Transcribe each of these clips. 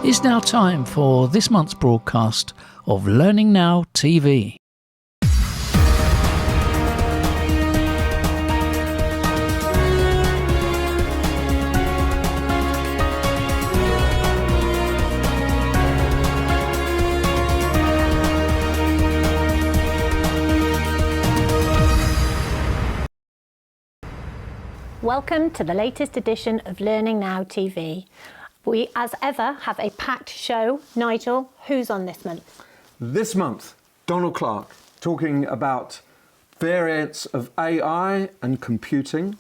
It's now time for this month's broadcast of Learning Now TV. Welcome to the latest edition of Learning Now TV. We, as ever, have a packed show. Nigel, who's on this month? This month, Donald Clark talking about variants of AI and computing.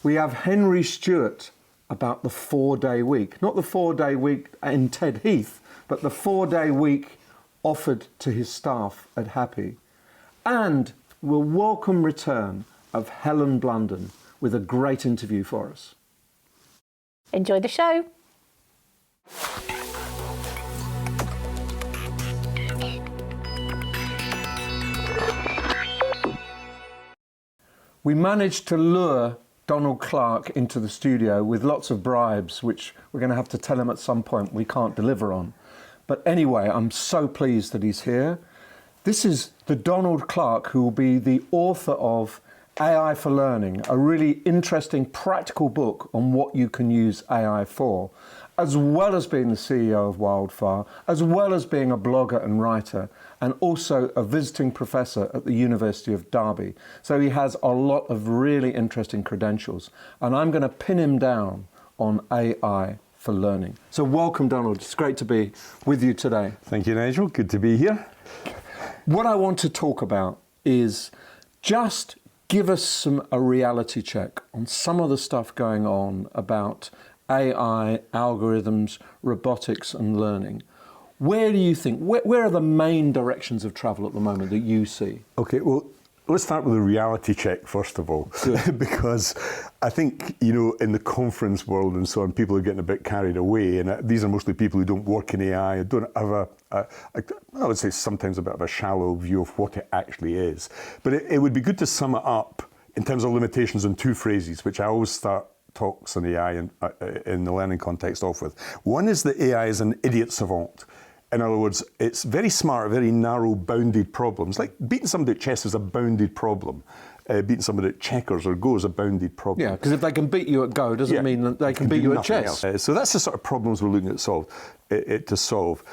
We have Henry Stewart about the 4-day week. Not the 4-day week in Ted Heath, but the 4-day week offered to his staff at Happy. And we'll welcome return of Helen Blunden with a great interview for us. Enjoy the show. We managed to lure Donald Clark into the studio with lots of bribes, which we're going to have to tell him at some point we can't deliver on. But anyway, I'm so pleased that he's here. This is the Donald Clark who will be the author of AI for Learning, a really interesting practical book on what you can use AI for, as well as being the CEO of Wildfire, as well as being a blogger and writer, and also a visiting professor at the University of Derby. So he has a lot of really interesting credentials, and I'm going to pin him down on AI for Learning. So welcome, Donald. It's great to be with you today. Thank you, Nigel. Good to be here. What I want to talk about is just give us a reality check on some of the stuff going on about AI, algorithms, robotics and learning. Where do you think, where are the main directions of travel at the moment that you see? Okay, well, let's start with a reality check first of all, because I think, you know, in the conference world and so on, people are getting a bit carried away, and these are mostly people who don't work in AI, don't have I would say sometimes a bit of a shallow view of what it actually is. But it would be good to sum it up in terms of limitations in two phrases, which I always start talks on AI in the learning context off with. One is that AI is an idiot savant. In other words, it's very smart, very narrow, bounded problems. Like beating somebody at chess is a bounded problem. Beating somebody at checkers or Go is a bounded problem. Yeah, because if they can beat you at Go, doesn't mean that they can beat you at chess. So that's the sort of problems we're looking at to solve.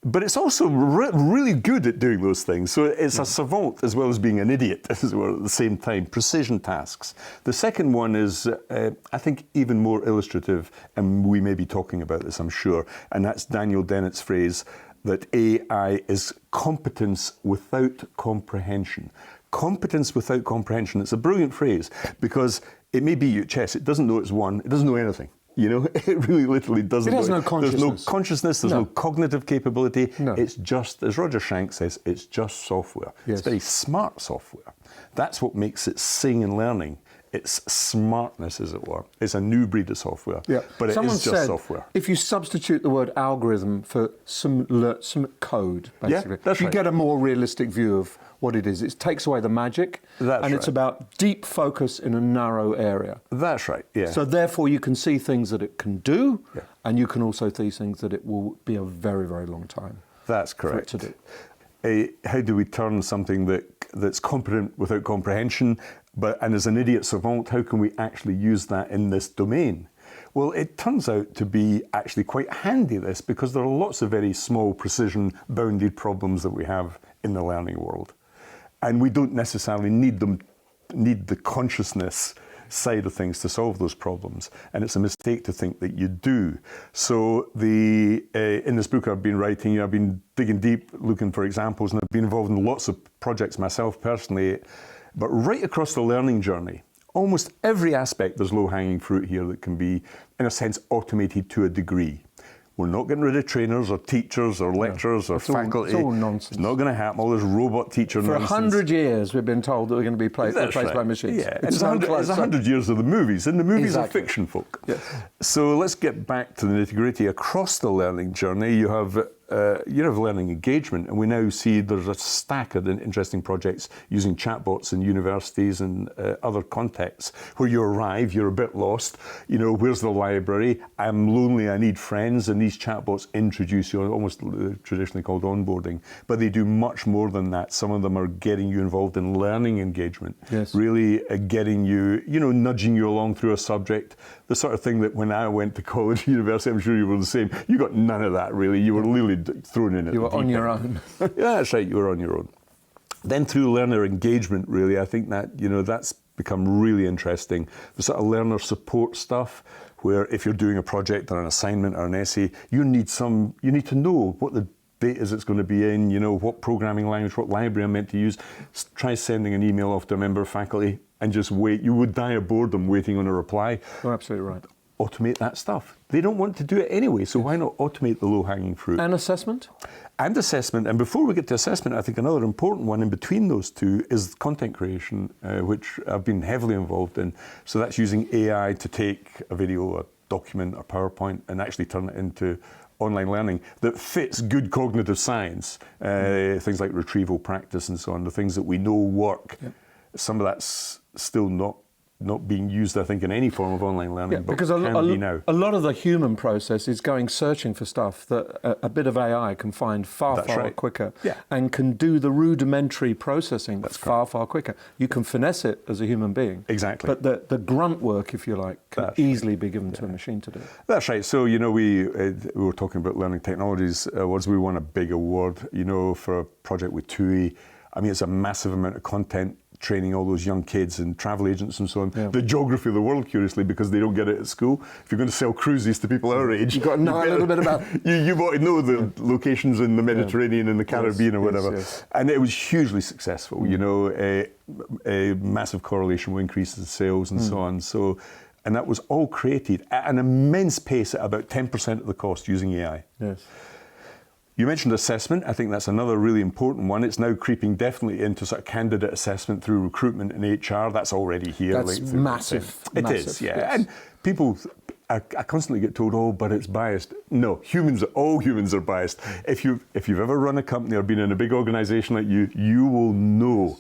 But it's also really good at doing those things. So it's a savant as well as being an idiot, as it were, at the same time. Precision tasks. The second one is, I think, even more illustrative, and we may be talking about this, I'm sure, and that's Daniel Dennett's phrase that AI is competence without comprehension. Competence without comprehension. It's a brilliant phrase because it may be you at chess. It doesn't know it's won. It doesn't know anything. You know, it really literally doesn't. It has no consciousness. There's no consciousness, there's no cognitive capability. No. It's just, as Roger Schank says, it's just software. Yes. It's very smart software. That's what makes it sing and learning. It's smartness, as it were. It's a new breed of software, but Someone it is just said, software. If you substitute the word algorithm for some code, basically, that's you right. get a more realistic view of what it is. It takes away the magic, That's it's right. about deep focus in a narrow area. That's right, yeah. So therefore you can see things that it can do, and you can also see things that it will be a very, very long time. That's correct. For it to do. How do we turn something that's competent without comprehension, and as an idiot savant, how can we actually use that in this domain? Well, it turns out to be actually quite handy, this, because there are lots of very small, precision, bounded problems that we have in the learning world. And we don't necessarily need the consciousness side of things to solve those problems. And it's a mistake to think that you do. So in this book I've been writing, I've been digging deep, looking for examples, and I've been involved in lots of projects myself personally. But right across the learning journey, almost every aspect, there's low-hanging fruit here that can be, in a sense, automated to a degree. We're not getting rid of trainers or teachers or lecturers or faculty. It's all nonsense. It's not going to happen. All this robot teacher nonsense. For 100 years, we've been told that we're going to be replaced by machines. Yeah, it's 100 years of the movies, and the movies are fiction, folk. Yes. So let's get back to the nitty-gritty. Across the learning journey, you have learning engagement, and we now see there's a stack of interesting projects using chatbots in universities and other contexts where you arrive, you're a bit lost, where's the library, I'm lonely, I need friends, and these chatbots introduce you, almost traditionally called onboarding, but they do much more than that. Some of them are getting you involved in learning engagement, really getting you, nudging you along through a subject, the sort of thing that when I went to college, university, I'm sure you were the same, you got none of that really, you were literally thrown in it. You were on your own. Yeah, that's right, you were on your own. Then through learner engagement, really, I think that, that's become really interesting. The sort of learner support stuff, where if you're doing a project or an assignment or an essay, you need to know what the date is it's going to be in, what programming language, what library I'm meant to use. Try sending an email off to a member of faculty and just wait. You would die of boredom waiting on a reply. You're absolutely right. Automate that stuff. They don't want to do it anyway, so why not automate the low-hanging fruit? And assessment? And assessment. And before we get to assessment, I think another important one in between those two is content creation, which I've been heavily involved in. So that's using AI to take a video, a document, or PowerPoint, and actually turn it into online learning that fits good cognitive science, things like retrieval practice and so on, the things that we know work. Yep. Some of that's still not being used, I think, in any form of online learning, but because can be now. A lot of the human process is going searching for stuff that a bit of AI can find far quicker, and can do the rudimentary processing far quicker. You can finesse it as a human being. Exactly. But the grunt work, if you like, can easily be given to a machine to do. That's right. So, we were talking about Learning Technologies Awards. We won a big award, for a project with TUI. I mean, it's a massive amount of content, training all those young kids and travel agents and so on. The geography of the world, curiously, because they don't get it at school. If you're going to sell cruises to people our age, you've got to know a little bit about you want to know the locations in the Mediterranean and the Caribbean or whatever. And it was hugely successful, a massive correlation with increases in sales and so on. So, and that was all created at an immense pace at about 10% of the cost using AI. Yes. You mentioned assessment. I think that's another really important one. It's now creeping definitely into sort of candidate assessment through recruitment and HR. That's already here. That's massive. It is, yeah. Yes. And people, I constantly get told, but it's biased. No, all humans are biased. If you've ever run a company or been in a big organisation like you will know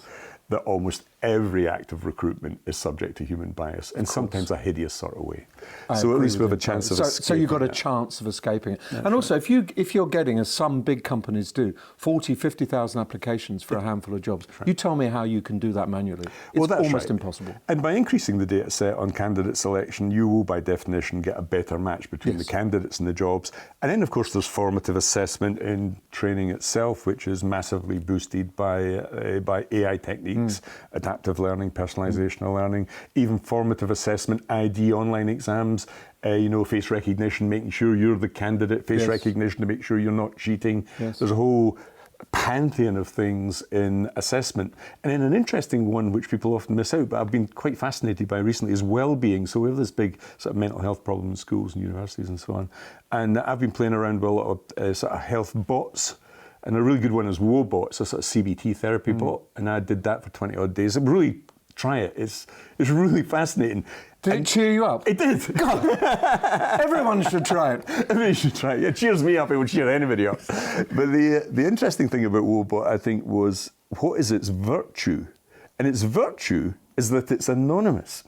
that almost every act of recruitment is subject to human bias, and sometimes a hideous sort of way. So at least we have a chance of escaping. So you've got a chance of escaping it. And also, if you're getting, as some big companies do, 40, 50,000 applications for a handful of jobs, you tell me how you can do that manually. It's almost impossible. And by increasing the data set on candidate selection, you will, by definition, get a better match between the candidates and the jobs. And then, of course, there's formative assessment in training itself, which is massively boosted by AI techniques, adaptive learning, personalizational learning, even formative assessment, ID online exams, face recognition, making sure you're the candidate, face recognition to make sure you're not cheating. There's a whole pantheon of things in assessment. And then an interesting one which people often miss out, but I've been quite fascinated by recently, is well-being. So we have this big sort of mental health problem in schools and universities and so on. And I've been playing around with a lot of sort of health bots. And a really good one is Wobot, a sort of CBT therapy bot, and I did that for 20 odd days. Really try it. It's really fascinating. Did it cheer you up? It did. God, everyone should try it. Everybody should try it. It cheers me up. It would cheer anybody up. But the interesting thing about Wobot, I think, was what is its virtue? And its virtue is that it's anonymous.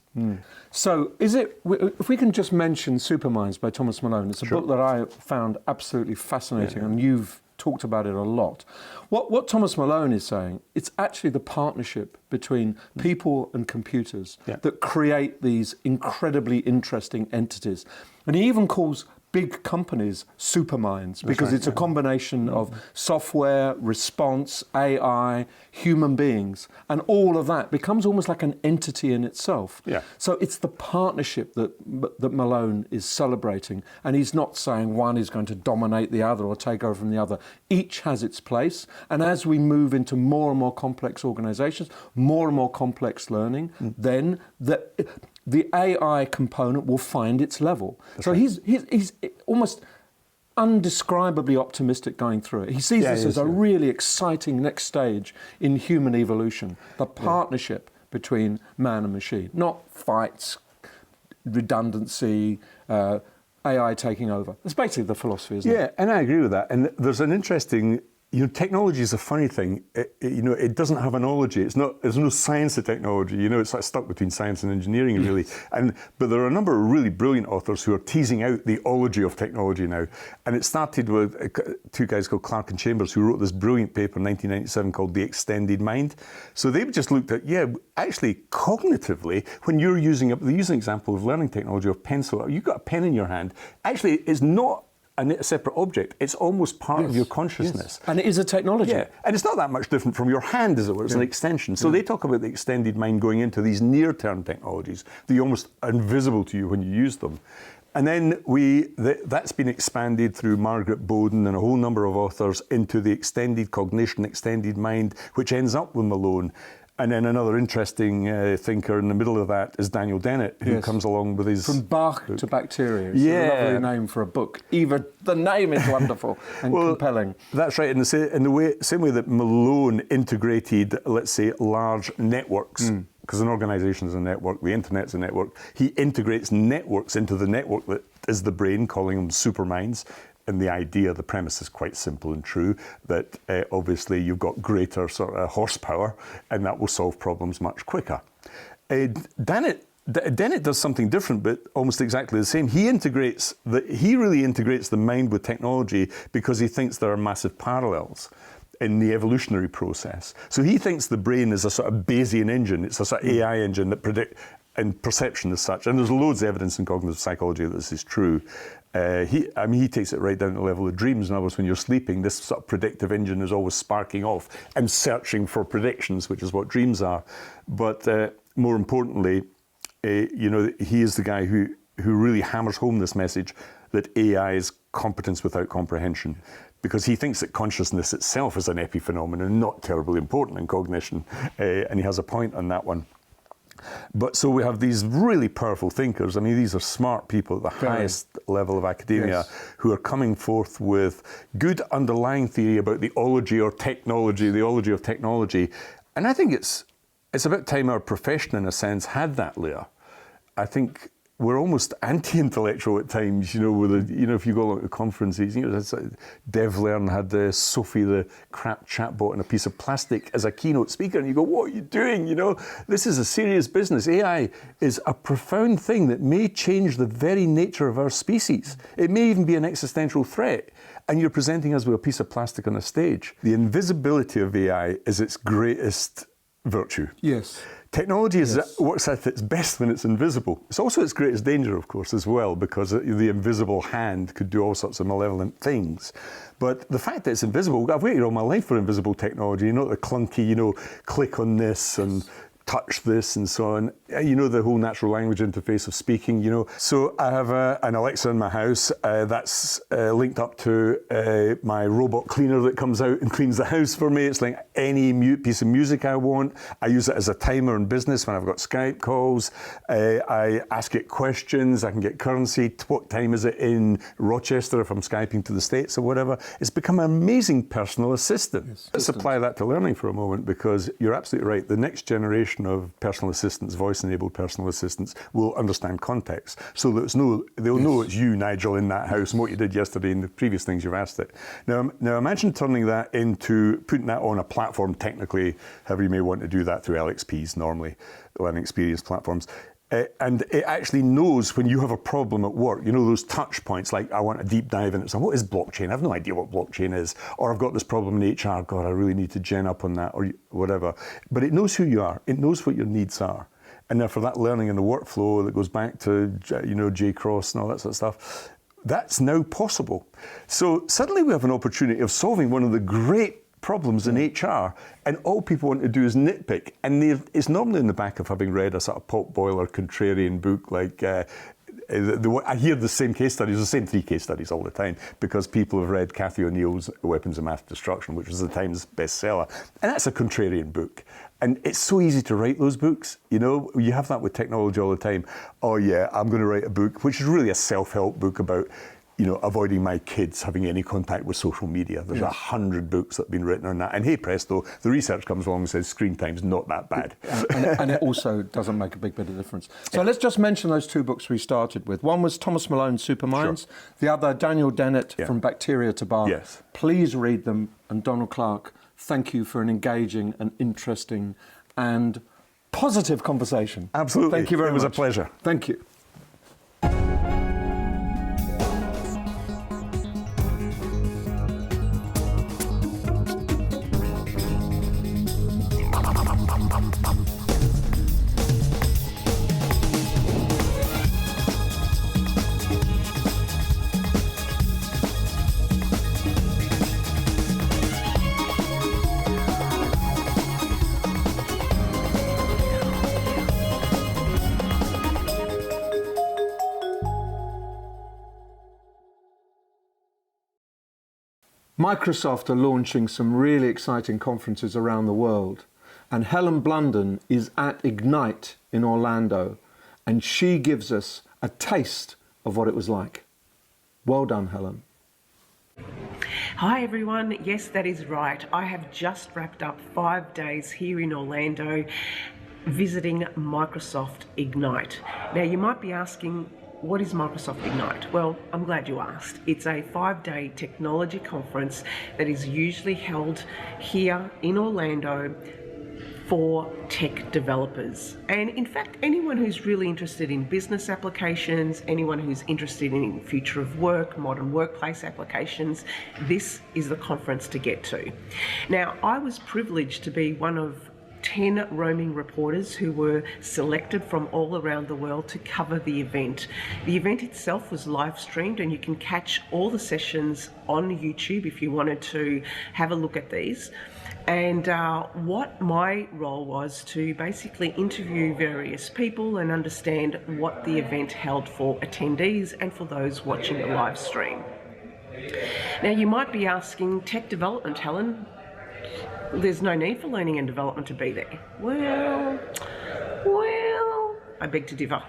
So if we can just mention Superminds by Thomas Malone, it's a book that I found absolutely fascinating, and you've talked about it a lot. What Thomas Malone is saying, it's actually the partnership between people and computers that create these incredibly interesting entities. And he even calls big companies superminds because it's a combination of software, response, AI, human beings, and all of that becomes almost like an entity in itself. So it's the partnership that Malone is celebrating, and he's not saying one is going to dominate the other or take over from the other. Each has its place, and as we move into more and more complex organizations, more and more complex learning, then the AI component will find its level. He's almost undescribably optimistic going through it. He sees this as a really exciting next stage in human evolution, the partnership between man and machine, not fights, redundancy, AI taking over. That's basically the philosophy, isn't it? Yeah, and I agree with that. And there's an interesting, technology is a funny thing. It doesn't have an ology. There's no science of technology. It's like stuck between science and engineering, really. But there are a number of really brilliant authors who are teasing out the ology of technology now. And it started with two guys called Clark and Chambers who wrote this brilliant paper in 1997 called The Extended Mind. So they've just looked at, actually cognitively, when you're using an example of learning technology of pencil, you've got a pen in your hand. Actually, it's not a separate object. It's almost part of your consciousness. Yes. And it is a technology. Yeah, and it's not that much different from your hand, as it were. It's an extension. So they talk about the extended mind going into these near-term technologies. They're almost invisible to you when you use them. And then that's been expanded through Margaret Bowden and a whole number of authors into the extended cognition, extended mind, which ends up with Malone. And then another interesting thinker in the middle of that is Daniel Dennett, who comes along with his... From Bach to Bacteria. It's a lovely name for a book. Even the name is wonderful and compelling. That's right. In the same way that Malone integrated, let's say, large networks, because an organisation is a network, the internet's a network, he integrates networks into the network that is the brain, calling them superminds. And the premise is quite simple and true, that obviously you've got greater sort of horsepower and that will solve problems much quicker. Dennett does something different, but almost exactly the same. He really integrates the mind with technology because he thinks there are massive parallels in the evolutionary process. So he thinks the brain is a sort of Bayesian engine. It's a sort of AI engine that predicts, and perception as such. And there's loads of evidence in cognitive psychology that this is true. He takes it right down to the level of dreams. In other words, when you're sleeping, this sort of predictive engine is always sparking off and searching for predictions, which is what dreams are. But more importantly, he is the guy who really hammers home this message that AI is competence without comprehension, because he thinks that consciousness itself is an epiphenomenon, not terribly important in cognition, and he has a point on that one. But so we have these really powerful thinkers. I mean, these are smart people at the highest level of academia who are coming forth with good underlying theory about the ology or technology, the ology of technology. And I think it's about time our profession, in a sense, had that layer. I think we're almost anti-intellectual at times, if you go along to conferences, DevLearn had Sophie, the crap chatbot, and a piece of plastic as a keynote speaker, and you go, what are you doing? This is a serious business. AI is a profound thing that may change the very nature of our species. It may even be an existential threat, and you're presenting us with a piece of plastic on a stage. The invisibility of AI is its greatest virtue. Yes. Technology works at its best when it's invisible. It's also its greatest danger, of course, as well, because the invisible hand could do all sorts of malevolent things. But the fact that it's invisible, I've waited all my life for invisible technology, the clunky, click on this and touch this and so on. The whole natural language interface of speaking, So I have an Alexa in my house that's linked up to my robot cleaner that comes out and cleans the house for me. It's like any piece of music I want. I use it as a timer in business when I've got Skype calls. I ask it questions. I can get currency. What time is it in Rochester if I'm Skyping to the States or whatever? It's become an amazing personal assistant. Yes, Let's apply that to learning for a moment, because you're absolutely right. The next generation of personal assistants, voice-enabled personal assistants, will understand context, so that they'll know it's you, Nigel, in that house, and what you did yesterday and the previous things you've asked it. Now imagine turning that into, putting that on a platform, technically, however you may want to do that through LXPs, normally, learning experience platforms. And it actually knows when you have a problem at work, those touch points, like I want a deep dive in it. So what is blockchain? I have no idea what blockchain is. Or I've got this problem in HR. God, I really need to gen up on that, or whatever. But it knows who you are. It knows what your needs are. And therefore that learning in the workflow that goes back to, J. Cross and all that sort of stuff, that's now possible. So suddenly we have an opportunity of solving one of the great problems in HR, and all people want to do is nitpick. And it's normally in the back of having read a sort of pot-boiler contrarian book like I hear the same case studies, the same 3 case studies all the time, because people have read Cathy O'Neill's Weapons of Mass Destruction, which was the Times bestseller. And that's a contrarian book. And it's so easy to write those books. You have that with technology all the time. Oh yeah, I'm going to write a book, which is really a self-help book about avoiding my kids having any contact with social media. There's 100 books that have been written on that. And hey presto, the research comes along and says screen time's not that bad. and it also doesn't make a big bit of difference. So let's just mention those two books we started with. One was Thomas Malone's Superminds. Sure. The other, Daniel Dennett, From Bacteria to Bar. Yes. Please read them. And Donald Clark, thank you for an engaging and interesting and positive conversation. Absolutely. Thank you very much. It was a pleasure. Thank you. Microsoft are launching some really exciting conferences around the world, and Helen Blunden is at Ignite in Orlando, and she gives us a taste of what it was like. Well done, Helen. Hi everyone, yes that is right. I have just wrapped up 5 days here in Orlando visiting Microsoft Ignite. Now you might be asking, what is Microsoft Ignite? Well, I'm glad you asked. It's a 5-day technology conference that is usually held here in Orlando for tech developers. And in fact, anyone who's really interested in business applications, anyone who's interested in future of work, modern workplace applications, this is the conference to get to. Now, I was privileged to be one of 10 roaming reporters who were selected from all around the world to cover the event. The event itself was live streamed, and you can catch all the sessions on YouTube if you wanted to have a look at these. And what my role was to basically interview various people and understand what the event held for attendees and for those watching the live stream. Now you might be asking, tech development, Helen, there's no need for learning and development to be there. Well, I beg to differ.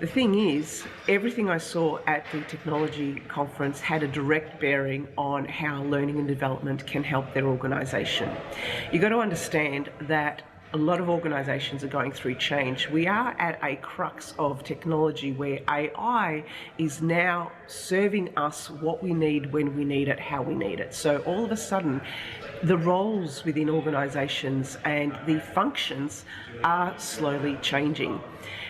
The thing is, everything I saw at the technology conference had a direct bearing on how learning and development can help their organisation. You've got to understand that a lot of organisations are going through change. We are at a crux of technology where AI is now serving us what we need, when we need it, how we need it. So all of a sudden, the roles within organisations and the functions are slowly changing.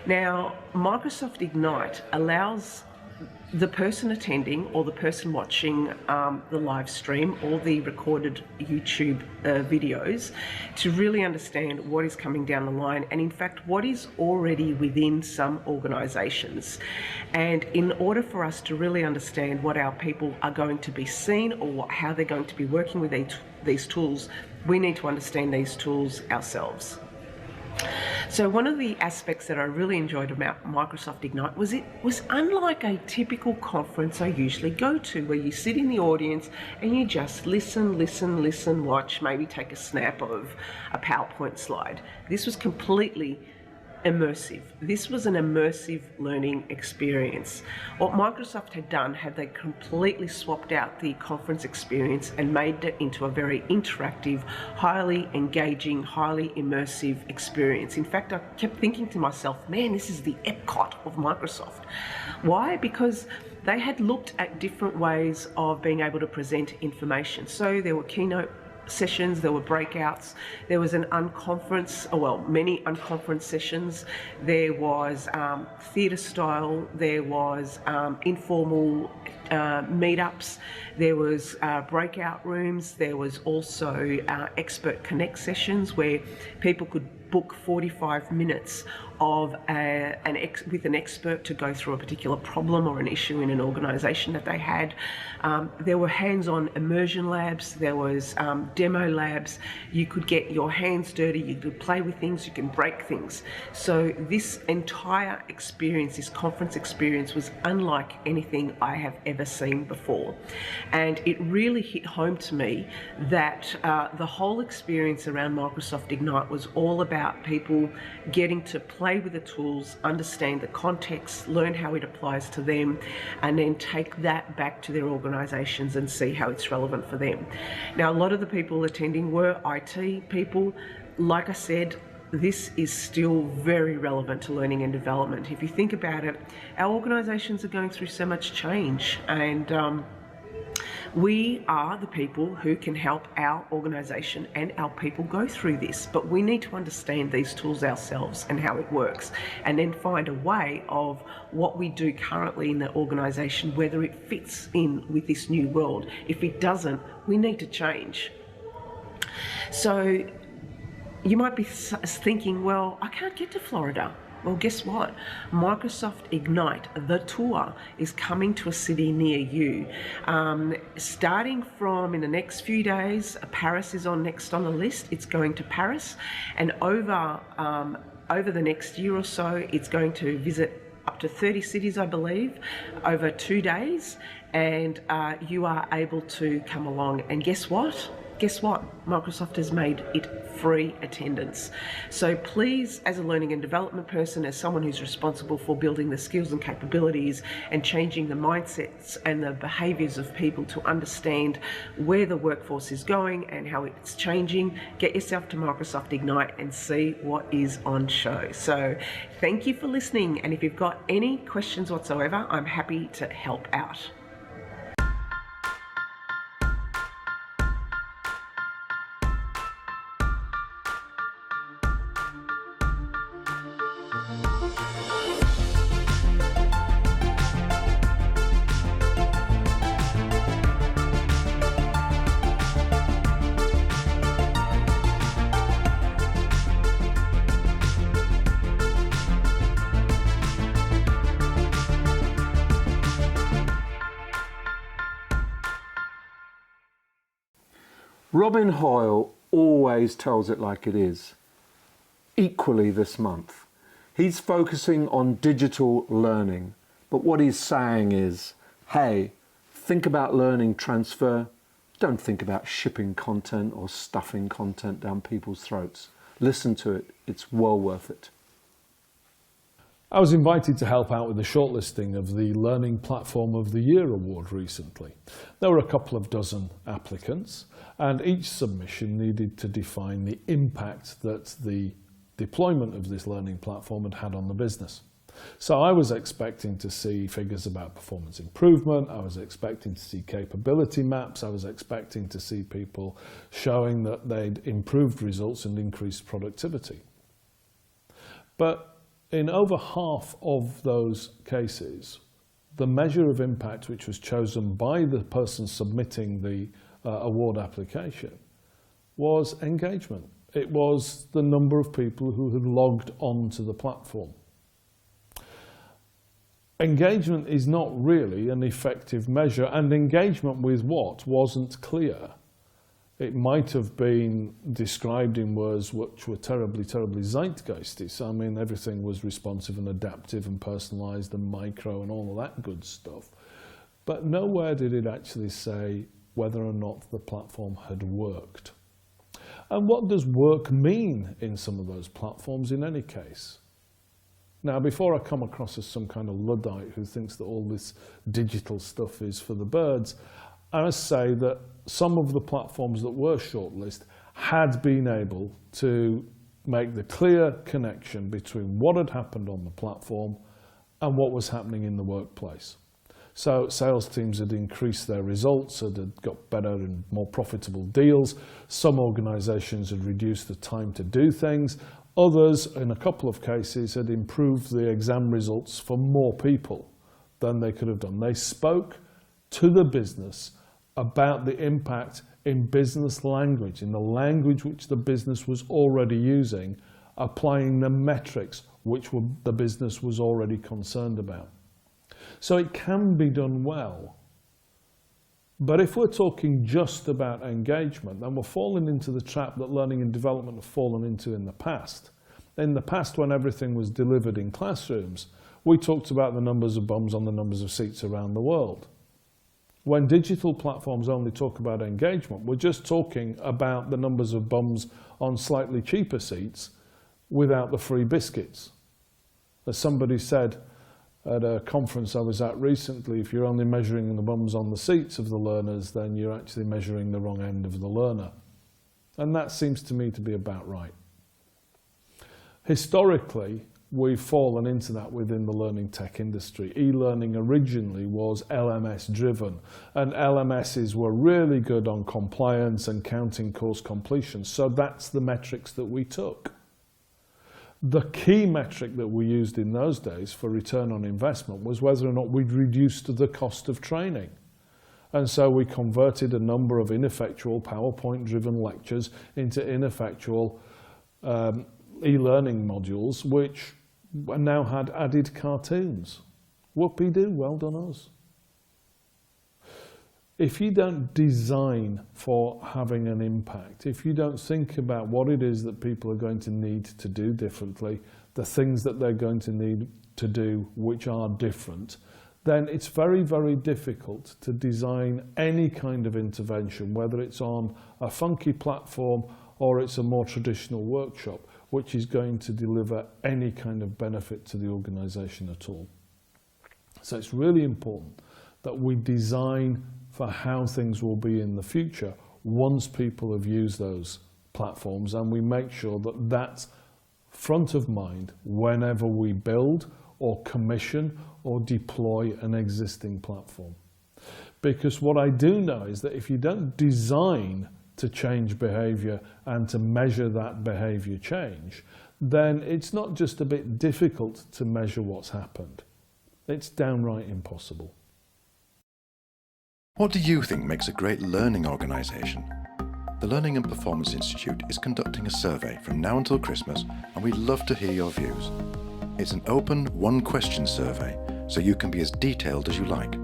Now, Microsoft Ignite allows the person attending or the person watching the live stream or the recorded YouTube videos to really understand what is coming down the line, and in fact what is already within some organisations. And in order for us to really understand what our people are going to be seeing or how they're going to be working with these tools, we need to understand these tools ourselves. So one of the aspects that I really enjoyed about Microsoft Ignite was it was unlike a typical conference I usually go to, where you sit in the audience and you just listen, watch, maybe take a snap of a PowerPoint slide. This was completely immersive. This was an immersive learning experience. What Microsoft had done had they completely swapped out the conference experience and made it into a very interactive, highly engaging, highly immersive experience. In fact, I kept thinking to myself, man, this is the Epcot of Microsoft. Why? Because they had looked at different ways of being able to present information. So there were keynote sessions, there were breakouts, there was an unconference, many unconference sessions, there was theatre style, there was informal meetups, there was breakout rooms, there was also expert connect sessions where people could book 45 minutes of with an expert to go through a particular problem or an issue in an organisation that they had. There were hands-on immersion labs, there was demo labs. You could get your hands dirty, you could play with things, you can break things. So this entire experience, this conference experience, was unlike anything I have ever ever seen before. And it really hit home to me that the whole experience around Microsoft Ignite was all about people getting to play with the tools, understand the context, learn how it applies to them, and then take that back to their organisations and see how it's relevant for them. Now, a lot of the people attending were IT people. Like I said, this is still very relevant to learning and development. If you think about it, our organisations are going through so much change, and we are the people who can help our organisation and our people go through this. But we need to understand these tools ourselves and how it works, and then find a way of what we do currently in the organisation, whether it fits in with this new world. If it doesn't, we need to change. So you might be thinking, well, I can't get to Florida. Well, guess what? Microsoft Ignite, the tour, is coming to a city near you. Starting from in the next few days, Paris is next on the list. It's going to Paris, and over the next year or so, it's going to visit up to 30 cities, I believe, over 2 days, and you are able to come along. And guess what? Guess what? Microsoft has made it free attendance. So please, as a learning and development person, as someone who's responsible for building the skills and capabilities and changing the mindsets and the behaviours of people to understand where the workforce is going and how it's changing, get yourself to Microsoft Ignite and see what is on show. So thank you for listening, and if you've got any questions whatsoever, I'm happy to help out. Robin Hoyle always tells it like it is. Equally this month. He's focusing on digital learning, but what he's saying is, hey, think about learning transfer. Don't think about shipping content or stuffing content down people's throats. Listen to it. It's well worth it. I was invited to help out with the shortlisting of the Learning Platform of the Year award recently. There were a couple of dozen applicants, and each submission needed to define the impact that the deployment of this learning platform had had on the business. So I was expecting to see figures about performance improvement, I was expecting to see capability maps, I was expecting to see people showing that they'd improved results and increased productivity. But in over half of those cases, the measure of impact which was chosen by the person submitting the award application was engagement. It was the number of people who had logged onto the platform. Engagement is not really an effective measure, and engagement with what wasn't clear. It might have been described in words which were terribly, terribly zeitgeisty. So, I mean, everything was responsive and adaptive and personalised and micro and all of that good stuff. But nowhere did it actually say whether or not the platform had worked. And what does work mean in some of those platforms in any case? Now, before I come across as some kind of Luddite who thinks that all this digital stuff is for the birds, I must say that some of the platforms that were shortlisted had been able to make the clear connection between what had happened on the platform and what was happening in the workplace. So sales teams had increased their results, had got better and more profitable deals. Some organisations had reduced the time to do things. Others, in a couple of cases, had improved the exam results for more people than they could have done. They spoke to the business about the impact in business language, in the language which the business was already using, applying the metrics which the business was already concerned about. So it can be done well. But if we're talking just about engagement, then we're falling into the trap that learning and development have fallen into in the past. In the past, when everything was delivered in classrooms, we talked about the numbers of bums on the numbers of seats around the world. When digital platforms only talk about engagement, we're just talking about the numbers of bums on slightly cheaper seats without the free biscuits. As somebody said at a conference I was at recently, if you're only measuring the bums on the seats of the learners, then you're actually measuring the wrong end of the learner. And that seems to me to be about right. Historically, we've fallen into that within the learning tech industry. E-learning originally was LMS driven, and LMSs were really good on compliance and counting course completion, so that's the metrics that we took. The key metric that we used in those days for return on investment was whether or not we'd reduced the cost of training. And so we converted a number of ineffectual PowerPoint driven lectures into ineffectual e-learning modules, which now had added cartoons. Whoopie-doo, well done us. If you don't design for having an impact, if you don't think about what it is that people are going to need to do differently, the things that they're going to need to do which are different, then it's very, very difficult to design any kind of intervention, whether it's on a funky platform or it's a more traditional workshop, which is going to deliver any kind of benefit to the organisation at all. So it's really important that we design for how things will be in the future once people have used those platforms, and we make sure that that's front of mind whenever we build or commission or deploy an existing platform. Because what I do know is that if you don't design to change behaviour and to measure that behaviour change, then it's not just a bit difficult to measure what's happened. It's downright impossible. What do you think makes a great learning organisation? The Learning and Performance Institute is conducting a survey from now until Christmas, and we'd love to hear your views. It's an open, one-question survey, so you can be as detailed as you like.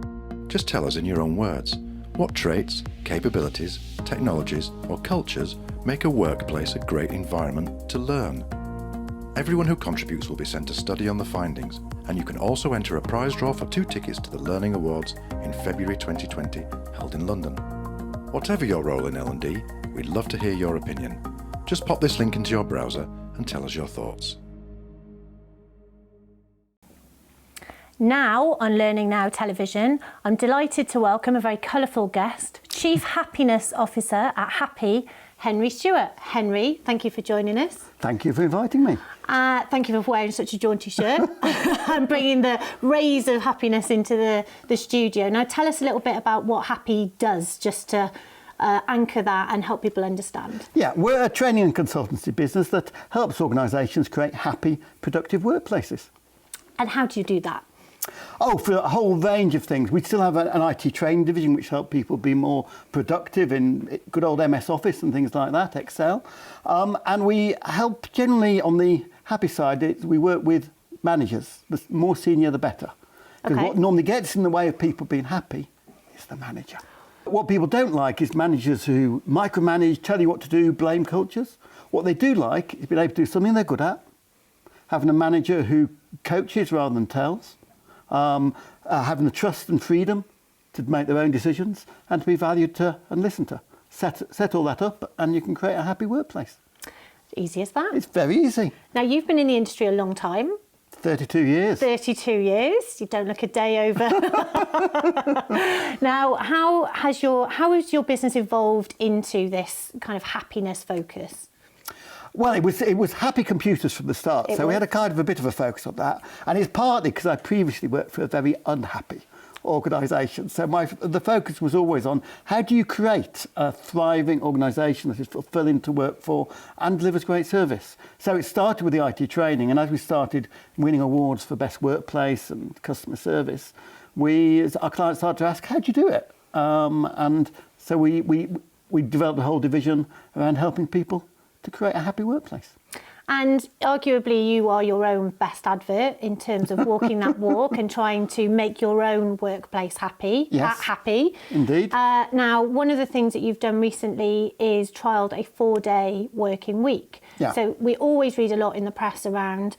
Just tell us in your own words. What traits, capabilities, technologies or cultures make a workplace a great environment to learn? Everyone who contributes will be sent a study on the findings, and you can also enter a prize draw for 2 tickets to the Learning Awards in February 2020, held in London. Whatever your role in L&D, we'd love to hear your opinion. Just pop this link into your browser and tell us your thoughts. Now on Learning Now television, I'm delighted to welcome a very colourful guest, Chief Happiness Officer at Happy, Henry Stewart. Henry, thank you for joining us. Thank you for inviting me. Thank you for wearing such a jaunty shirt and bringing the rays of happiness into the studio. Now tell us a little bit about what Happy does, just to anchor that and help people understand. Yeah, we're a training and consultancy business that helps organisations create happy, productive workplaces. And how do you do that? Oh, for a whole range of things. We still have an IT training division which helps people be more productive in good old MS Office and things like that, Excel. And we help generally on the happy side, we work with managers. The more senior, the better. Because what normally gets in the way of people being happy is the manager. What people don't like is managers who micromanage, tell you what to do, blame cultures. What they do like is being able to do something they're good at, having a manager who coaches rather than tells, having the trust and freedom to make their own decisions and to be valued to and listened to. Set all that up and you can create a happy workplace. Easy as that. It's very easy. Now, you've been in the industry a long time. 32 years. 32 years. You don't look a day over. Now, how has your business evolved into this kind of happiness focus? Well, it was happy computers from the start, so we had a bit of a focus on that, and it's partly because I previously worked for a very unhappy organisation. So the focus was always on how do you create a thriving organisation that is fulfilling to work for and delivers great service. So it started with the IT training, and as we started winning awards for best workplace and customer service, our clients started to ask, how do you do it? And so we developed a whole division around helping people to create a happy workplace. And arguably you are your own best advert in terms of walking that walk and trying to make your own workplace happy. Yes, happy. Indeed. Now, one of the things that you've done recently is trialled a 4-day working week. Yeah. So we always read a lot in the press around,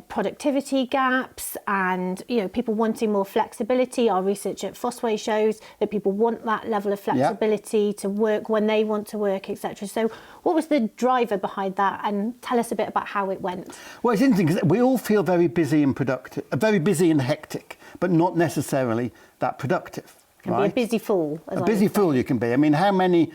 productivity gaps and, people wanting more flexibility. Our research at Fosway shows that people want that level of flexibility to work when they want to work, etc. So what was the driver behind that? And tell us a bit about how it went. Well, it's interesting because we all feel very busy and productive, very busy and hectic, but not necessarily that productive. Can be a busy fool. A busy fool you can be. I mean, how many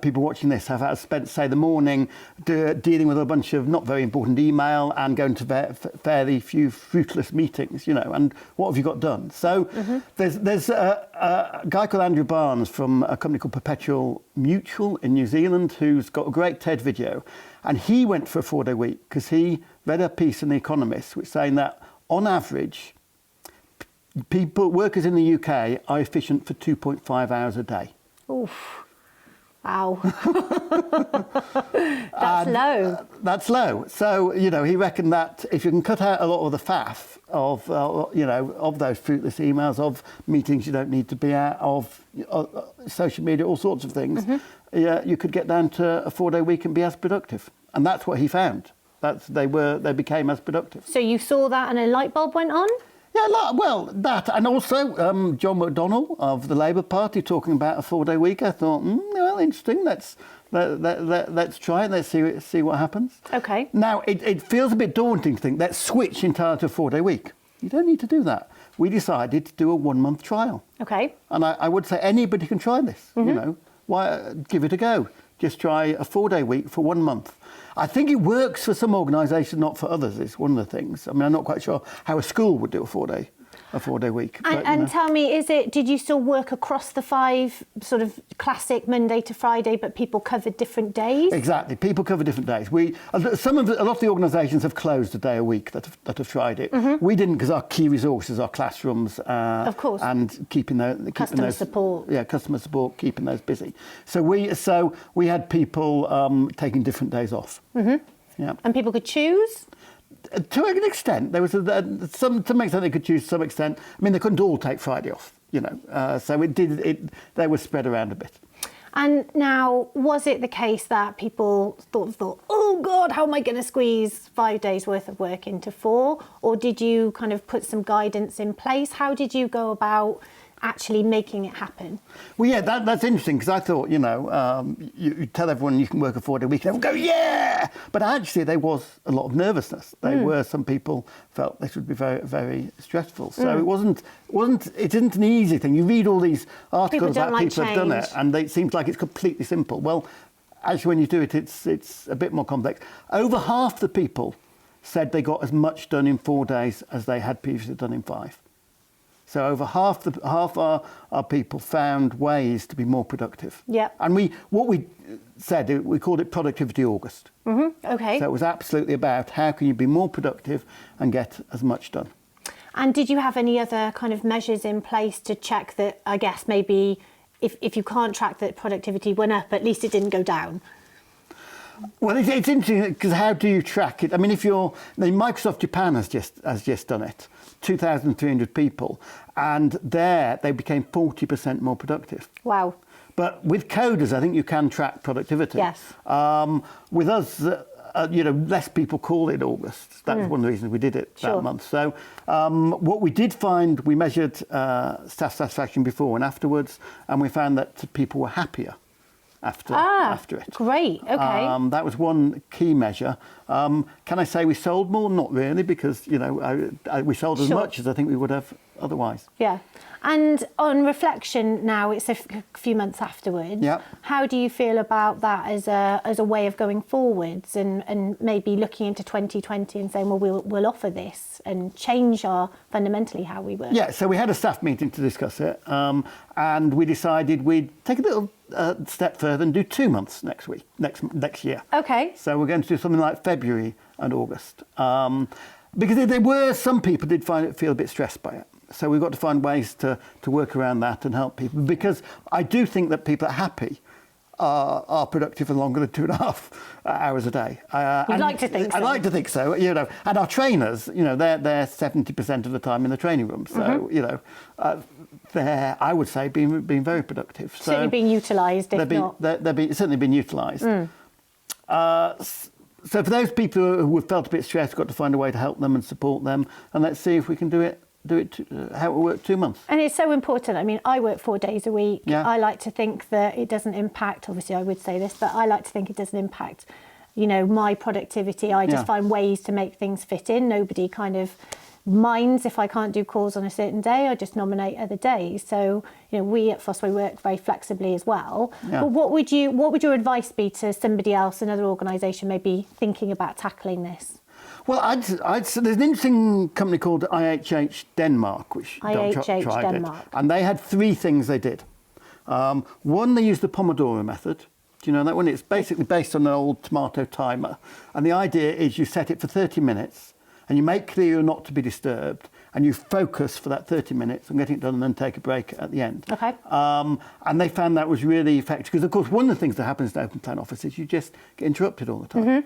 people watching this have spent, say, the morning dealing with a bunch of not very important email and going to fairly few fruitless meetings, and what have you got done? So there's a guy called Andrew Barnes from a company called Perpetual Mutual in New Zealand who's got a great TED video. And he went for a 4-day week because he read a piece in The Economist which saying that, on average, workers in the UK are efficient for 2.5 hours a day. Oof. Wow. That's low. That's low. So, he reckoned that if you can cut out a lot of the faff of those fruitless emails, of meetings you don't need to be at, of social media, all sorts of things, you could get down to a 4-day week and be as productive. And that's what he found. They became as productive. So you saw that and a light bulb went on? Yeah, well, that, and also John McDonnell of the Labour Party talking about a 4-day week. I thought, well, interesting. Let's try it. Let's see what happens. Okay. Now it feels a bit daunting to think let's switch entirely to a 4-day week. You don't need to do that. We decided to do a 1-month trial. Okay. And I would say anybody can try this. Why give it a go? Just try a 4-day week for 1 month. I think it works for some organisations, not for others. It's one of the things. I mean, I'm not quite sure how a school would do a 4-day week. And tell me, did you still work across the 5 sort of classic Monday to Friday, but people covered different days? Exactly, people cover different days. A lot of the organisations have closed a day a week that have tried it. We didn't because our key resources are classrooms, of course, and keeping customer support. Yeah, customer support, keeping those busy. So we had people taking different days off. Yeah, and people could choose. To an extent, there was to some extent they could choose. To some extent, I mean, they couldn't all take Friday off, so they were spread around a bit. And now, was it the case that people thought, oh God, how am I going to squeeze 5 days worth of work into 4? Or did you kind of put some guidance in place? How did you go about actually making it happen? Well, yeah, that's interesting because I thought, you tell everyone you can work a 4-day week, and everyone go, yeah! But actually, there was a lot of nervousness. Some people felt this would be very, very stressful. So it isn't an easy thing. You read all these articles about people have done it, and it seems like it's completely simple. Well, actually, when you do it, it's a bit more complex. Over half the people said they got as much done in 4 days as they had previously done in 5. So over half our people found ways to be more productive. Yeah. And we called it Productivity August. Okay. So it was absolutely about how can you be more productive and get as much done. And did you have any other kind of measures in place to check that, I guess, maybe if you can't track that productivity went up, at least it didn't go down? Well, it's interesting because how do you track it? I mean, Microsoft Japan has just done it, 2,300 people, and there they became 40% more productive. Wow. But with coders, I think you can track productivity. Yes. With us, less people call it August. That was one of the reasons we did it that month. So what we did find, we measured staff satisfaction before and afterwards, and we found that people were happier after it. Great, okay. That was one key measure. Can I say we sold more? Not really, because we sold as much as I think we would have otherwise. Yeah. And on reflection now, it's a few months afterwards. Yeah. How do you feel about that as a way of going forwards and maybe looking into 2020 and saying, well, we'll offer this and change fundamentally how we work? Yeah, so we had a staff meeting to discuss it, and we decided we'd take a little step further and do 2 months next year. Okay. So we're going to do something like February and August. Because there were some people did feel a bit stressed by it. So we've got to find ways to work around that and help people. Because I do think that people are happy are productive for longer than 2.5 hours a day. You'd like to think so. I'd like to think so. And our trainers, they're 70% of the time in the training room. So they're, I would say, being very productive. Certainly being utilised, if not. They're certainly being utilised. So for those people who have felt a bit stressed, got to find a way to help them and support them, and let's see if we can do it how it will work 2 months. And it's so important. I mean, I work 4 days a week. Yeah. I like to think that it doesn't impact, obviously I would say this, but I like to think it doesn't impact, you know, my productivity. I just find ways to make things fit in. Nobody kind of minds if I can't do calls on a certain day. I just nominate other days. So, you know, we at Fosway work very flexibly as well. Yeah. But what would your advice be to somebody else, another organisation maybe thinking about tackling this? Well, I'd there's an interesting company called IHH Denmark, which IHH tried Denmark. it, and they had 3 things they did. One, they used the Pomodoro method. Do you know that one? It's basically based on an old tomato timer, and the idea is you set it for 30 minutes, and you make clear you're not to be disturbed, and you focus for that 30 minutes on getting it done and then take a break at the end. Okay. And they found that was really effective because, of course, one of the things that happens in open plan office is you just get interrupted all the time.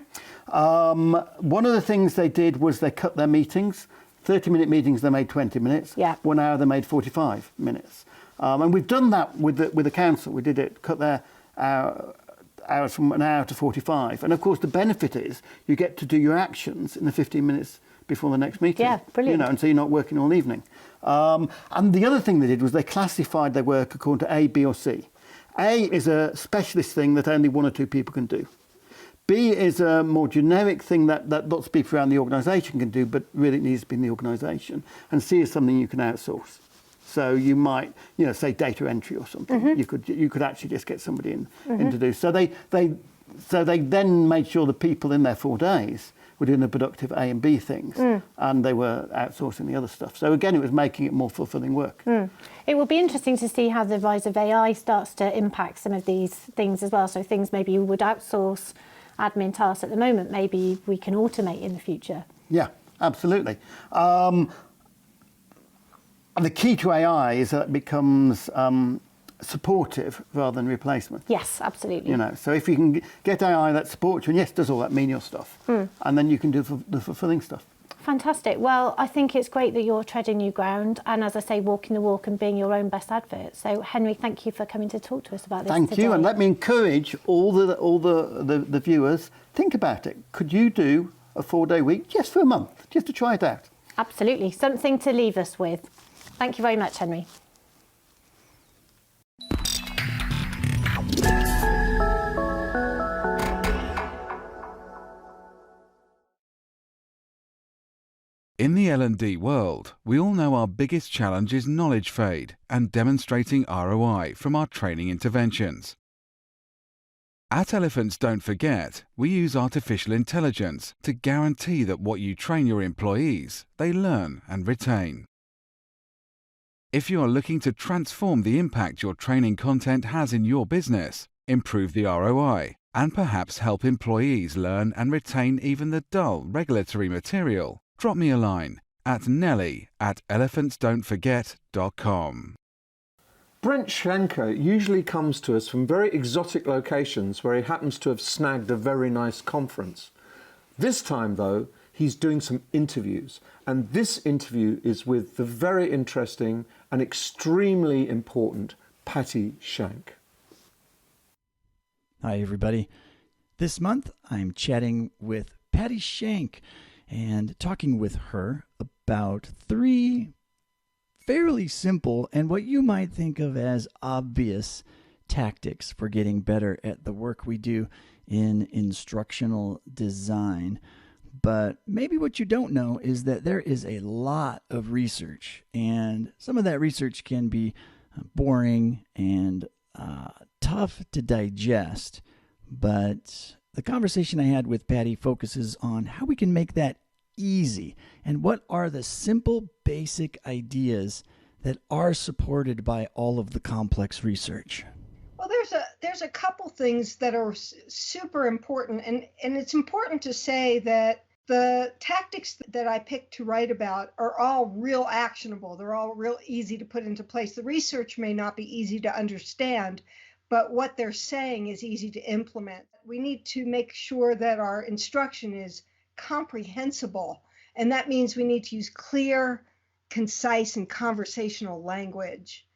One of the things they did was they cut their meetings. 30-minute meetings, they made 20 minutes. Yeah. 1 hour, they made 45 minutes. And we've done that with the council. We did it, cut their hours from an hour to 45. And, of course, the benefit is you get to do your actions in the 15 minutes before the next meeting. Yeah, brilliant. You know, and so you're not working all evening. And the other thing they did was they classified their work according to A, B or C. A is a specialist thing that only 1 or 2 people can do. B is a more generic thing that lots of people around the organisation can do, but really it needs to be in the organisation. And C is something you can outsource. So you might, you know, say data entry or something. You could actually just get somebody in to do. So they then made sure the people in their 4 days were doing the productive A and B things, and they were outsourcing the other stuff. So again, it was making it more fulfilling work. It will be interesting to see how the rise of AI starts to impact some of these things as well. So things maybe you would outsource admin tasks at the moment, maybe we can automate in the future. Yeah, absolutely. And the key to AI is that it becomes supportive rather than replacement. Yes, absolutely. You know, so if you can get AI that supports you and yes, does all that menial stuff, and then you can do the fulfilling stuff. Fantastic. Well, I think it's great that you're treading new ground and, as I say, walking the walk and being your own best advert. So, Henry, thank you for coming to talk to us about this today. Thank you, and let me encourage all the viewers, think about it. Could you do a 4-day week just for a month, just to try it out? Absolutely. Something to leave us with. Thank you very much, Henry. In the L&D world, we all know our biggest challenge is knowledge fade and demonstrating ROI from our training interventions. At Elephants Don't Forget, we use artificial intelligence to guarantee that what you train your employees, they learn and retain. If you are looking to transform the impact your training content has in your business, improve the ROI, and perhaps help employees learn and retain even the dull regulatory material, drop me a line at nelly@elephantsdon'tforget.com. Brent Schenker usually comes to us from very exotic locations where he happens to have snagged a very nice conference. This time, though, he's doing some interviews, and this interview is with the very interesting and extremely important Patty Shank. Hi, everybody. This month, I'm chatting with Patty Shank and talking with her about 3 fairly simple and what you might think of as obvious tactics for getting better at the work we do in instructional design. But maybe what you don't know is that there is a lot of research, and some of that research can be boring and tough to digest. But the conversation I had with Patty focuses on how we can make that easy and what are the simple basic ideas that are supported by all of the complex research. Well, there's a couple things that are super important, and it's important to say that the tactics that I picked to write about are all real actionable. They're all real easy to put into place. The research may not be easy to understand, but what they're saying is easy to implement. We need to make sure that our instruction is comprehensible, and that means we need to use clear, concise, and conversational language.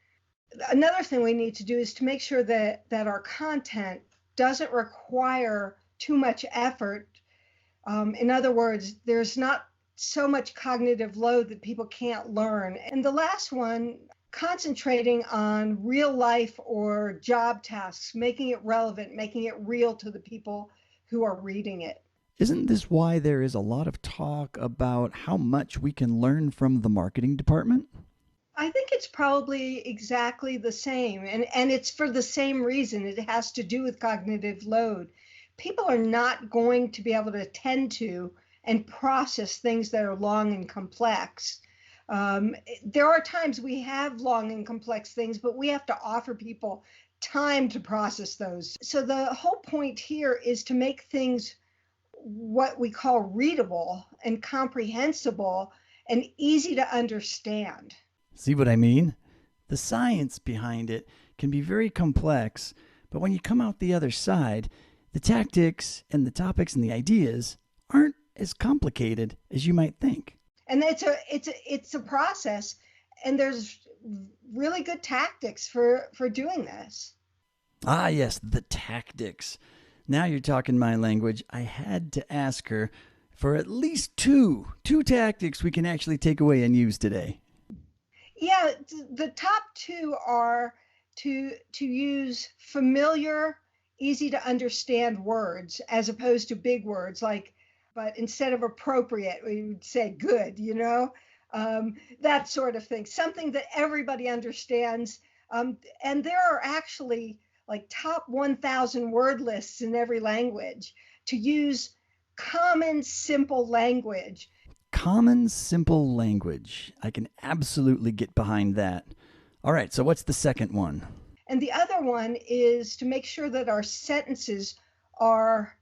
Another thing we need to do is to make sure that our content doesn't require too much effort In other words, there's not so much cognitive load that people can't learn. And the last one, concentrating on real life or job tasks, making it relevant, making it real to the people who are reading it. Isn't this why there is a lot of talk about how much we can learn from the marketing department? I think it's probably exactly the same. And it's for the same reason. It has to do with cognitive load. People are not going to be able to attend to and process things that are long and complex. There are times we have long and complex things, but we have to offer people time to process those. So the whole point here is to make things what we call readable and comprehensible and easy to understand. See what I mean? The science behind it can be very complex, but when you come out the other side, the tactics and the topics and the ideas aren't as complicated as you might think. And it's a process, and there's really good tactics for doing this. Ah, yes, the tactics. Now you're talking my language. I had to ask her for at least two tactics we can actually take away and use today. Yeah, the top two are to use familiar, easy to understand words as opposed to big words but instead of appropriate, we would say good, that sort of thing, something that everybody understands. And there are actually like top 1,000 word lists in every language to use common, simple language. Common, simple language. I can absolutely get behind that. All right, so what's the second one? And the other one is to make sure that our sentences are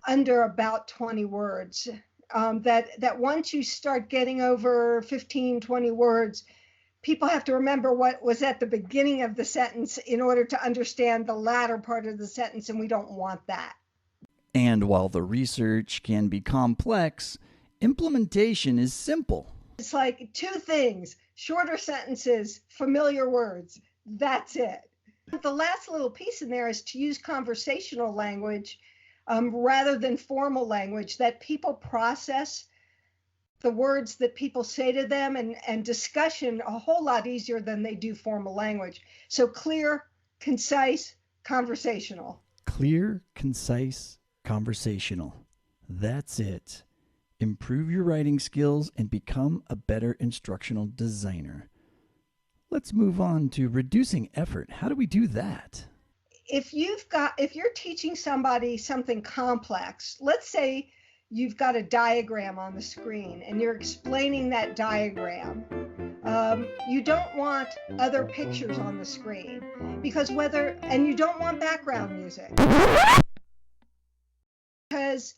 under about 20 words. That once you start getting over 15, 20 words, people have to remember what was at the beginning of the sentence in order to understand the latter part of the sentence, and we don't want that. And while the research can be complex, implementation is simple. It's like two things: shorter sentences, familiar words. That's it. The last little piece in there is to use conversational language rather than formal language, that people process the words that people say to them and discussion a whole lot easier than they do formal language. So clear, concise, conversational. Clear, concise, conversational. That's it. Improve your writing skills and become a better instructional designer. Let's move on to reducing effort. How do we do that? If you're teaching somebody something complex, let's say you've got a diagram on the screen and you're explaining that diagram. You don't want other pictures on the screen and you don't want background music. Because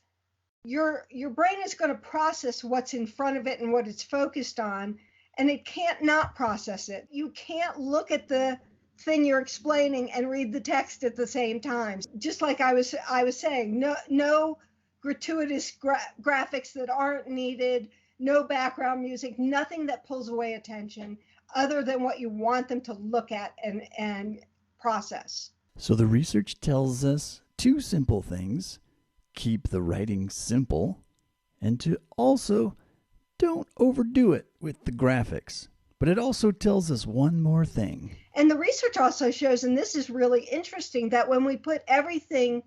your brain is going to process what's in front of it and what it's focused on, and it can't not process it. You can't look at the thing you're explaining and read the text at the same time. Just like I was saying, no gratuitous graphics that aren't needed, no background music, nothing that pulls away attention other than what you want them to look at and process. So the research tells us two simple things: keep the writing simple, and to also don't overdo it with the graphics. But it also tells us one more thing. And the research also shows, and this is really interesting, that when we put everything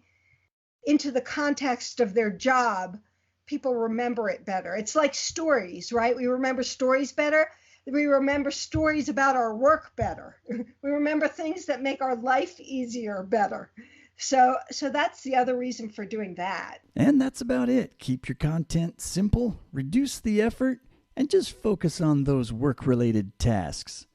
into the context of their job, people remember it better. It's like stories, right? We remember stories better. We remember stories about our work better. We remember things that make our life easier better. So that's the other reason for doing that. And that's about it. Keep your content simple, reduce the effort, and just focus on those work-related tasks.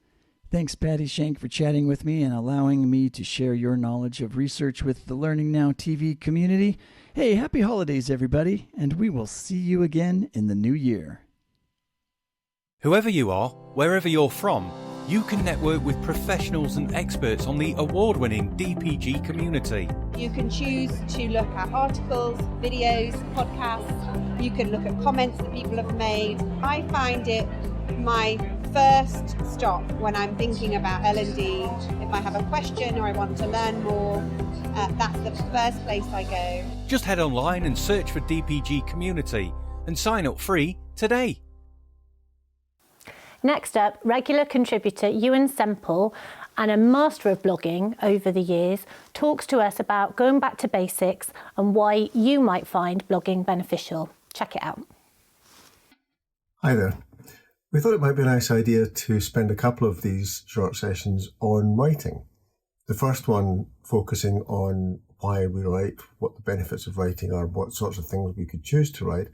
Thanks, Patty Shank, for chatting with me and allowing me to share your knowledge of research with the Learning Now TV community. Hey, happy holidays, everybody, and we will see you again in the new year. Whoever you are, wherever you're from, you can network with professionals and experts on the award-winning DPG community. You can choose to look at articles, videos, podcasts. You can look at comments that people have made. I find it my first stop when I'm thinking about L&D. If I have a question or I want to learn more, that's the first place I go. Just head online and search for DPG Community and sign up free today. Next up, regular contributor Ewan Semple, and a master of blogging over the years, talks to us about going back to basics and why you might find blogging beneficial. Check it out. Hi there. We thought it might be a nice idea to spend a couple of these short sessions on writing. The first one focusing on why we write, what the benefits of writing are, what sorts of things we could choose to write.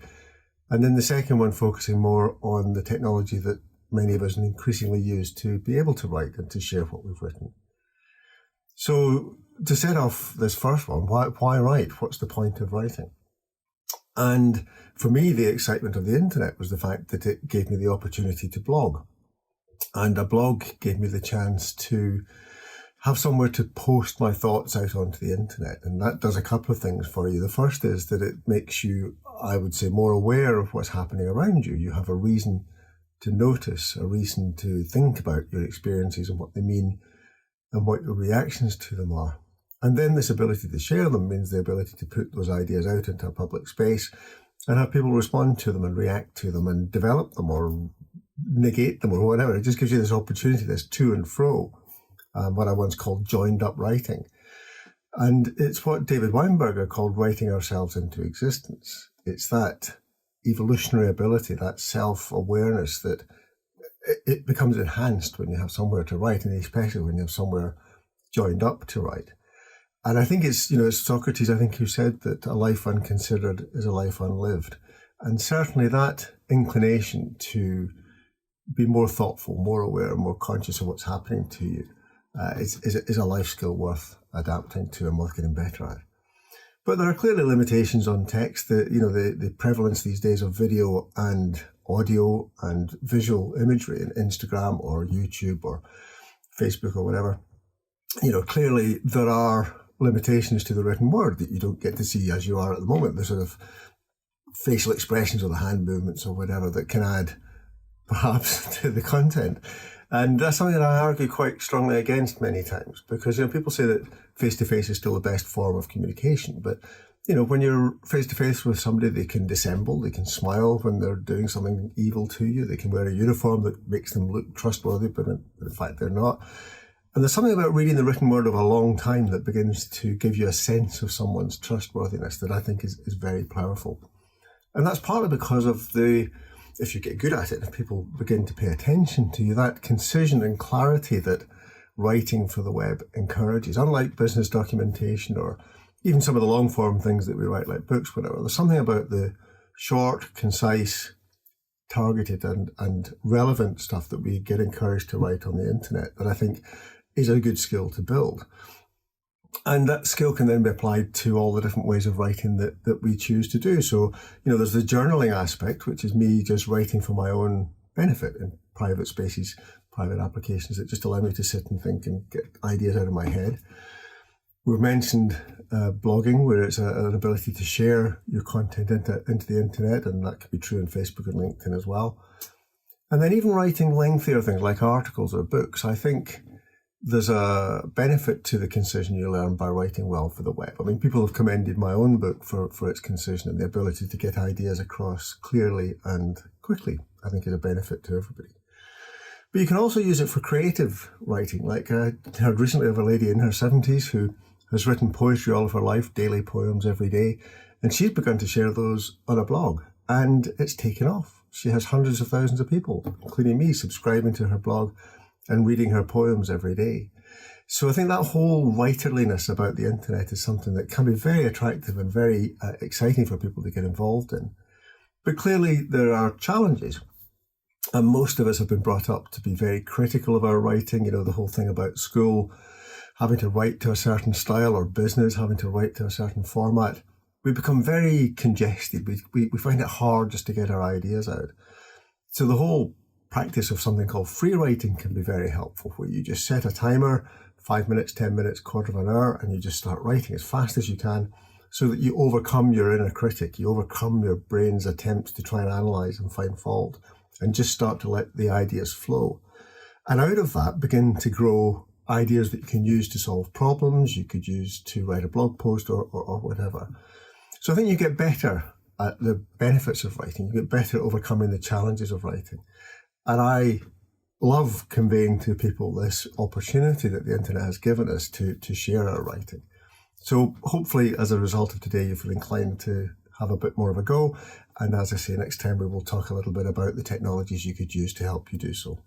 And then the second one focusing more on the technology that many of us increasingly use to be able to write and to share what we've written. So to set off this first one, why write? What's the point of writing? And for me, the excitement of the internet was the fact that it gave me the opportunity to blog. And a blog gave me the chance to have somewhere to post my thoughts out onto the internet. And that does a couple of things for you. The first is that it makes you, I would say, more aware of what's happening around you. You have a reason to notice, a reason to think about your experiences and what they mean and what your reactions to them are. And then this ability to share them means the ability to put those ideas out into a public space and have people respond to them and react to them and develop them or negate them or whatever. It just gives you this opportunity, this to and fro, what I once called joined up writing. And it's what David Weinberger called writing ourselves into existence. It's that evolutionary ability, that self-awareness that it becomes enhanced when you have somewhere to write, and especially when you have somewhere joined up to write. And I think it's Socrates, I think, who said that a life unconsidered is a life unlived. And certainly that inclination to be more thoughtful, more aware, more conscious of what's happening to you is a life skill worth adapting to and worth getting better at. But there are clearly limitations on text. The prevalence these days of video and audio and visual imagery in Instagram or YouTube or Facebook or whatever, clearly there are limitations to the written word that you don't get to see as you are at the moment. The sort of facial expressions or the hand movements or whatever that can add perhaps to the content. And that's something that I argue quite strongly against many times, because people say that face-to-face is still the best form of communication. But, when you're face-to-face with somebody, they can dissemble, they can smile when they're doing something evil to you, they can wear a uniform that makes them look trustworthy, but in fact they're not. And there's something about reading the written word of a long time that begins to give you a sense of someone's trustworthiness that I think is very powerful. And that's partly because of if you get good at it, if people begin to pay attention to you, that concision and clarity that writing for the web encourages. Unlike business documentation or even some of the long form things that we write, like books, whatever, there's something about the short, concise, targeted and relevant stuff that we get encouraged to write on the internet that I think is a good skill to build. And that skill can then be applied to all the different ways of writing that we choose to do. So, there's the journaling aspect, which is me just writing for my own benefit in private spaces, private applications that just allow me to sit and think and get ideas out of my head. We've mentioned blogging, where it's an ability to share your content into the internet, and that could be true in Facebook and LinkedIn as well. And then even writing lengthier things like articles or books, I think there's a benefit to the concision you learn by writing well for the web. I mean, people have commended my own book for its concision and the ability to get ideas across clearly and quickly. I think is a benefit to everybody. But you can also use it for creative writing. Like I heard recently of a lady in her 70s who has written poetry all of her life, daily poems every day, and she's begun to share those on a blog, and it's taken off. She has hundreds of thousands of people, including me, subscribing to her blog and reading her poems every day. So I think that whole writerliness about the internet is something that can be very attractive and very exciting for people to get involved in. But clearly there are challenges. And most of us have been brought up to be very critical of our writing. The whole thing about school, having to write to a certain style, or business, having to write to a certain format. We become very congested. We find it hard just to get our ideas out. So the whole practice of something called free writing can be very helpful, where you just set a timer, 5 minutes, 10 minutes, quarter of an hour, and you just start writing as fast as you can so that you overcome your inner critic, you overcome your brain's attempts to try and analyze and find fault, and just start to let the ideas flow. And out of that, begin to grow ideas that you can use to solve problems, you could use to write a blog post or whatever. So I think you get better at the benefits of writing, you get better at overcoming the challenges of writing. And I love conveying to people this opportunity that the internet has given us to share our writing. So hopefully as a result of today, you feel inclined to have a bit more of a go. And as I say, next time we will talk a little bit about the technologies you could use to help you do so.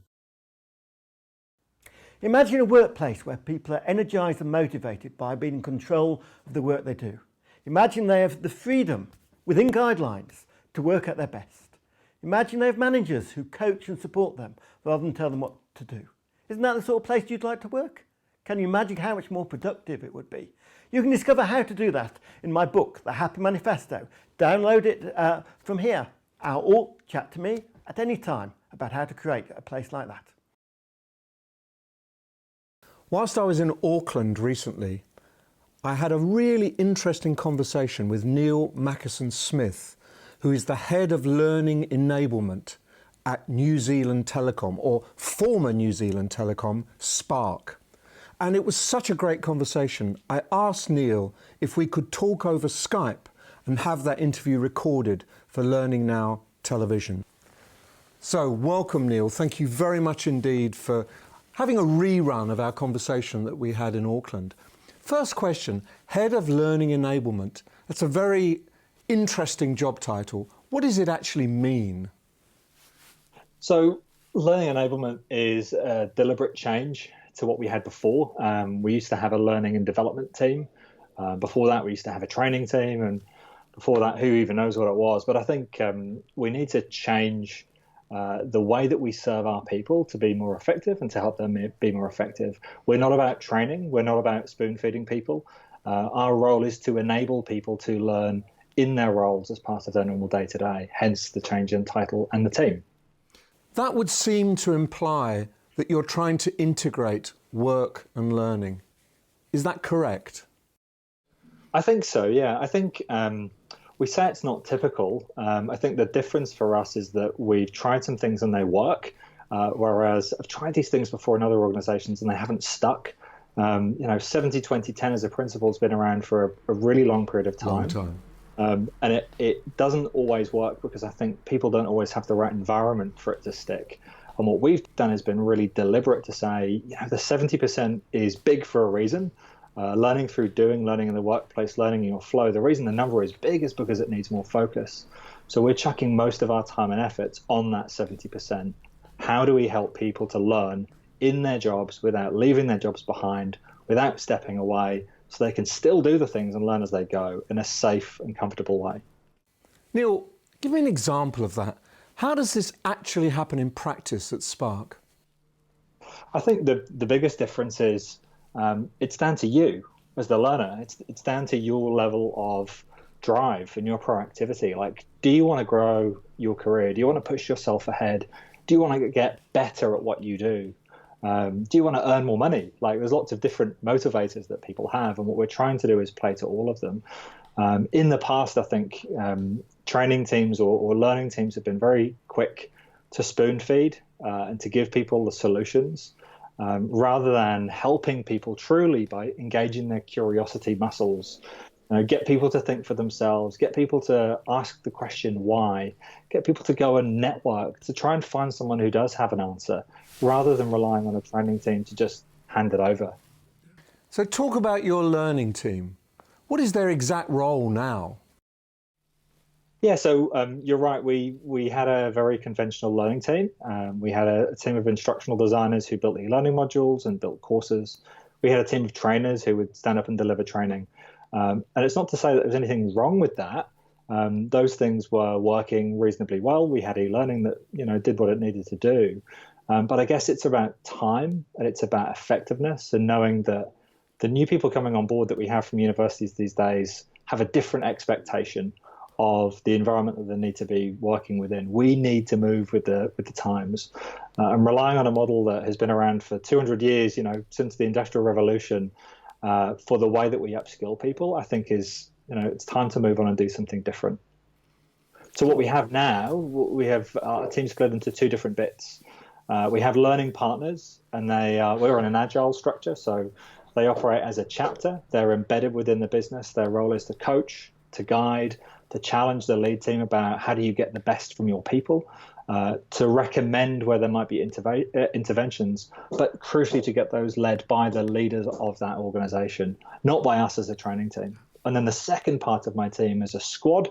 Imagine a workplace where people are energised and motivated by being in control of the work they do. Imagine they have the freedom, within guidelines, to work at their best. Imagine they have managers who coach and support them rather than tell them what to do. Isn't that the sort of place you'd like to work? Can you imagine how much more productive it would be? You can discover how to do that in my book, The Happy Manifesto. Download it from here, or chat to me at any time about how to create a place like that. Whilst I was in Auckland recently, I had a really interesting conversation with Neil Mackison-Smith, who is the head of learning enablement at New Zealand Telecom, or former New Zealand Telecom, Spark. And it was such a great conversation. I asked Neil if we could talk over Skype and have that interview recorded for Learning Now television. So welcome, Neil. Thank you very much indeed for having a rerun of our conversation that we had in Auckland. First question, Head of Learning Enablement. That's a very interesting job title. What does it actually mean? So learning enablement is a deliberate change to what we had before. We used to have a learning and development team. Before that, we used to have a training team. And before that, who even knows what it was? But I think we need to change the way that we serve our people to be more effective and to help them be more effective. We're not about training. We're not about spoon feeding people. Our role is to enable people to learn in their roles as part of their normal day-to-day, hence the change in title and the team. That would seem to imply that you're trying to integrate work and learning. Is that correct? I think so, yeah. I think we say it's not typical. I think the difference for us is that we've tried some things and they work, whereas I've tried these things before in other organisations and they haven't stuck. 70-20-10 as a principle has been around for a really long period of time. And it doesn't always work because I think people don't always have the right environment for it to stick. And what we've done has been really deliberate to say, the 70% is big for a reason. Learning through doing, learning in the workplace, learning in your flow. The reason the number is big is because it needs more focus. So we're chucking most of our time and efforts on that 70%. How do we help people to learn in their jobs without leaving their jobs behind, without stepping away, so they can still do the things and learn as they go in a safe and comfortable way? Neil, give me an example of that. How does this actually happen in practice at Spark? I think the biggest difference is it's down to you as the learner. It's down to your level of drive and your proactivity. Like, do you want to grow your career? Do you want to push yourself ahead? Do you want to get better at what you do? Do you want to earn more money? Like, there's lots of different motivators that people have, and what we're trying to do is play to all of them. In the past, I think training teams or learning teams have been very quick to spoon feed and to give people the solutions rather than helping people truly by engaging their curiosity muscles. Get people to think for themselves, get people to ask the question why, get people to go and network, to try and find someone who does have an answer, rather than relying on a training team to just hand it over. So talk about your learning team. What is their exact role now? Yeah, so you're right. We had a very conventional learning team. We had a team of instructional designers who built e-learning modules and built courses. We had a team of trainers who would stand up and deliver training. And it's not to say that there's anything wrong with that. Those things were working reasonably well. We had e-learning that did what it needed to do. But I guess it's about time and it's about effectiveness and knowing that the new people coming on board that we have from universities these days have a different expectation of the environment that they need to be working within. We need to move with the times. And relying on a model that has been around for 200 years, since the Industrial Revolution, for the way that we upskill people, I think is, it's time to move on and do something different. So what we have now, we have our team split into two different bits. We have learning partners, and we're on an agile structure, so they operate as a chapter. They're embedded within the business. Their role is to coach, to guide, to challenge the lead team about how do you get the best from your people, to recommend where there might be interventions, but crucially to get those led by the leaders of that organization, not by us as a training team. And then the second part of my team is a squad.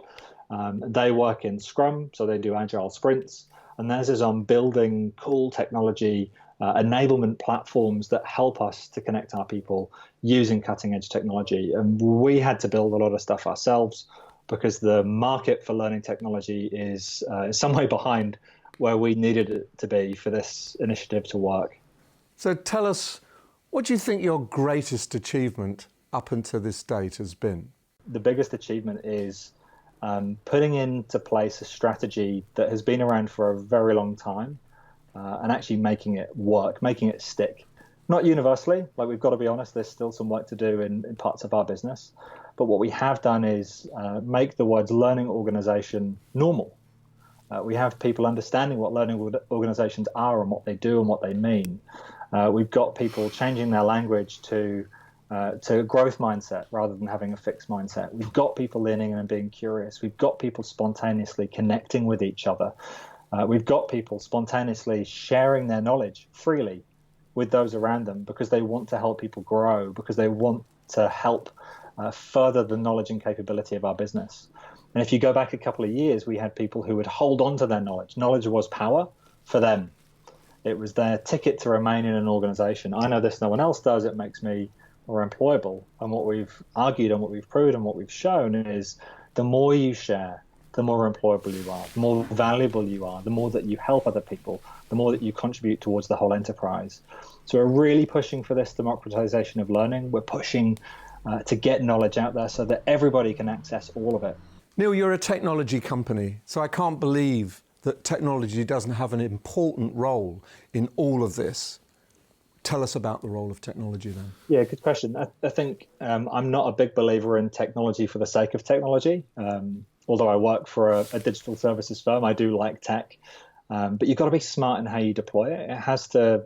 They work in Scrum, so they do agile sprints, and theirs is on building cool technology enablement platforms that help us to connect our people using cutting edge technology. And we had to build a lot of stuff ourselves because the market for learning technology is some way behind where we needed it to be for this initiative to work. So tell us, what do you think your greatest achievement up until this date has been? The biggest achievement is putting into place a strategy that has been around for a very long time and actually making it work, making it stick. Not universally, like we've got to be honest, there's still some work to do in parts of our business. But what we have done is make the words learning organization normal. We have people understanding what learning organizations are and what they do and what they mean. We've got people changing their language to growth mindset rather than having a fixed mindset. We've got people leaning in and being curious. We've got people spontaneously connecting with each other. We've got people spontaneously sharing their knowledge freely with those around them because they want to help people grow, because they want to help further the knowledge and capability of our business. And if you go back a couple of years, we had people who would hold on to their knowledge. Knowledge was power for them. It was their ticket to remain in an organization. I know this, no one else does. It makes me more employable. And what we've argued and what we've proved and what we've shown is the more you share, the more employable you are, the more valuable you are, the more that you help other people, the more that you contribute towards the whole enterprise. So we're really pushing for this democratization of learning. We're pushing to get knowledge out there so that everybody can access all of it. Neil, you're a technology company, so I can't believe that technology doesn't have an important role in all of this. Tell us about the role of technology then. Yeah, good question. I think I'm not a big believer in technology for the sake of technology. Although I work for a digital services firm, I do like tech. But you've got to be smart in how you deploy it. It has to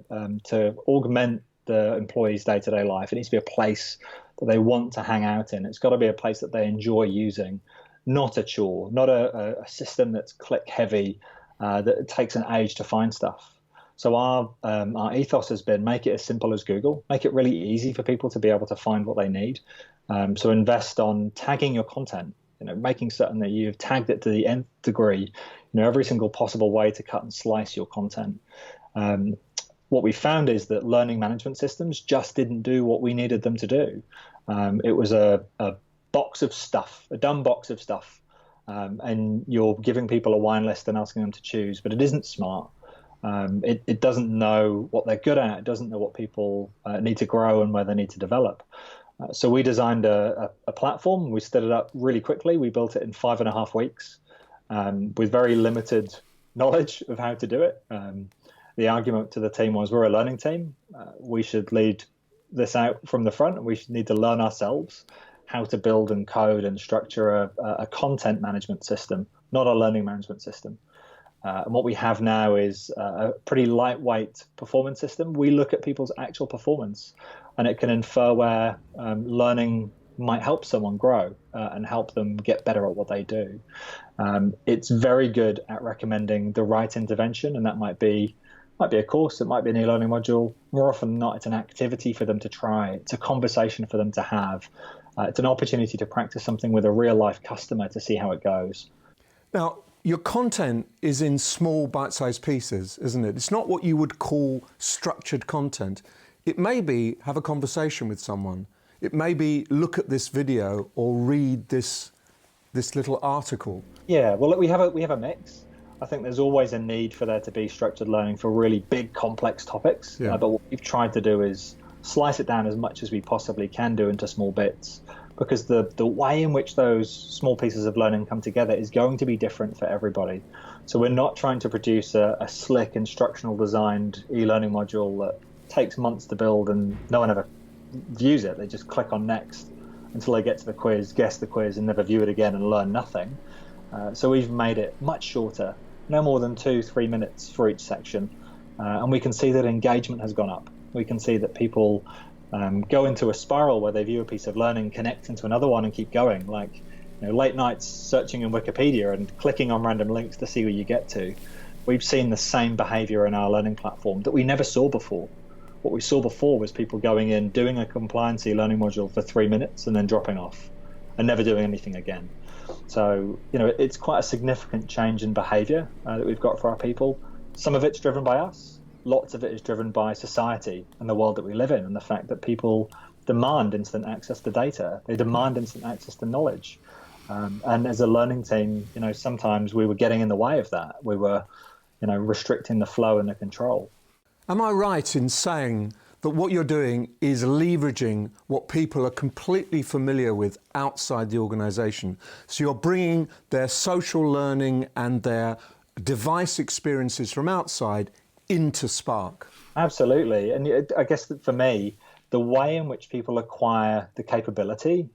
augment the employee's day-to-day life. It needs to be a place that they want to hang out in. It's got to be a place that they enjoy using, not a chore, not a system that's click-heavy, that it takes an age to find stuff. So our ethos has been make it as simple as Google, make it really easy for people to be able to find what they need. So invest on tagging your content, making certain that you've tagged it to the nth degree, every single possible way to cut and slice your content. What we found is that learning management systems just didn't do what we needed them to do. It was a box of stuff, a dumb box of stuff, and you're giving people a wine list and asking them to choose, but it isn't smart. It doesn't know what they're good at. It doesn't know what people need to grow and where they need to develop. So we designed a platform. We stood it up really quickly. We built it in 5.5 weeks with very limited knowledge of how to do it. The argument to the team was we're a learning team. We should lead this out from the front, and we should need to learn ourselves how to build and code and structure a content management system, not a learning management system. And what we have now is a pretty lightweight performance system. We look at people's actual performance, and it can infer where learning might help someone grow and help them get better at what they do. It's very good at recommending the right intervention, and that might be a course, it might be an e-learning module. More often than not, it's an activity for them to try. It's a conversation for them to have. It's an opportunity to practice something with a real-life customer to see how it goes. Now, your content is in small bite-sized pieces, isn't it? It's not what you would call structured content. It may be have a conversation with someone. It may be look at this video or read this little article. Yeah, well, we have a mix. I think there's always a need for there to be structured learning for really big, complex topics. Yeah. But what we've tried to do is slice it down as much as we possibly can do into small bits, because the way in which those small pieces of learning come together is going to be different for everybody. So we're not trying to produce a slick, instructional designed e-learning module that takes months to build and no one ever views it. They just click on next until they get to the quiz, guess the quiz, and never view it again and learn nothing. So we've made it much shorter, no more than 2-3 minutes for each section. And we can see that engagement has gone up. We can see that people go into a spiral where they view a piece of learning, connect into another one and keep going, like late nights searching in Wikipedia and clicking on random links to see where you get to. We've seen the same behavior in our learning platform that we never saw before. What we saw before was people going in, doing a compliancy learning module for 3 minutes and then dropping off and never doing anything again. So, it's quite a significant change in behavior that we've got for our people. Some of it's driven by us. Lots of it is driven by society and the world that we live in, and the fact that people demand instant access to data. They demand instant access to knowledge. And as a learning team, sometimes we were getting in the way of that. We were, restricting the flow and the control. Am I right in saying that what you're doing is leveraging what people are completely familiar with outside the organisation? So you're bringing their social learning and their device experiences from outside into Spark. Absolutely. And I guess that for me, the way in which people acquire the capability,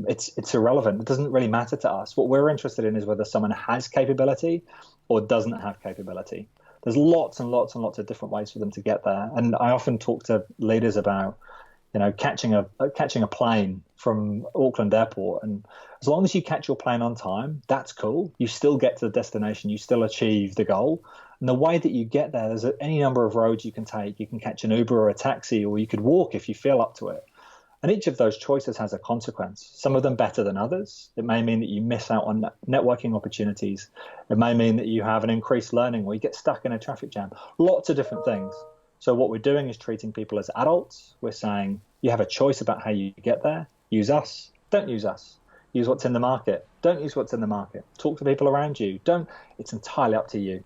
it's irrelevant. It doesn't really matter to us. What we're interested in is whether someone has capability or doesn't have capability. There's lots and lots and lots of different ways for them to get there. And I often talk to leaders about, catching a plane from Auckland Airport. And as long as you catch your plane on time, that's cool. You still get to the destination. You still achieve the goal. And the way that you get there, there's any number of roads you can take. You can catch an Uber or a taxi, or you could walk if you feel up to it. And each of those choices has a consequence, some of them better than others. It may mean that you miss out on networking opportunities. It may mean that you have an increased learning or you get stuck in a traffic jam. Lots of different things. So what we're doing is treating people as adults. We're saying you have a choice about how you get there. Use us. Don't use us. Use what's in the market. Don't use what's in the market. Talk to people around you. Don't. It's entirely up to you.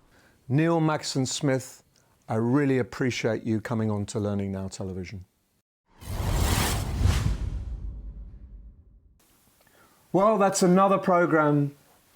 Neil Maxon-Smith, I really appreciate you coming on to Learning Now Television. Well, that's another programme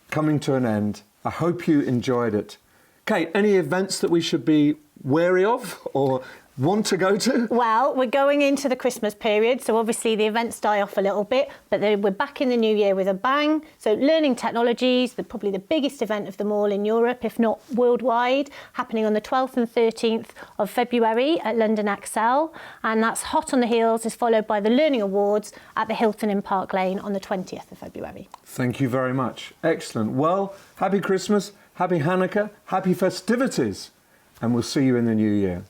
coming to an end. I hope you enjoyed it. Kate, any events that we should be wary of or want to go to? Well, we're going into the Christmas period, so obviously the events die off a little bit, but then we're back in the new year with a bang. So Learning Technologies, probably the biggest event of them all in Europe, if not worldwide, happening on the 12th and 13th of February at London Excel. And that's hot on the heels, is followed by the Learning Awards at the Hilton in Park Lane on the 20th of February. Thank you very much. Excellent. Well, happy Christmas, happy Hanukkah, happy festivities, and we'll see you in the new year.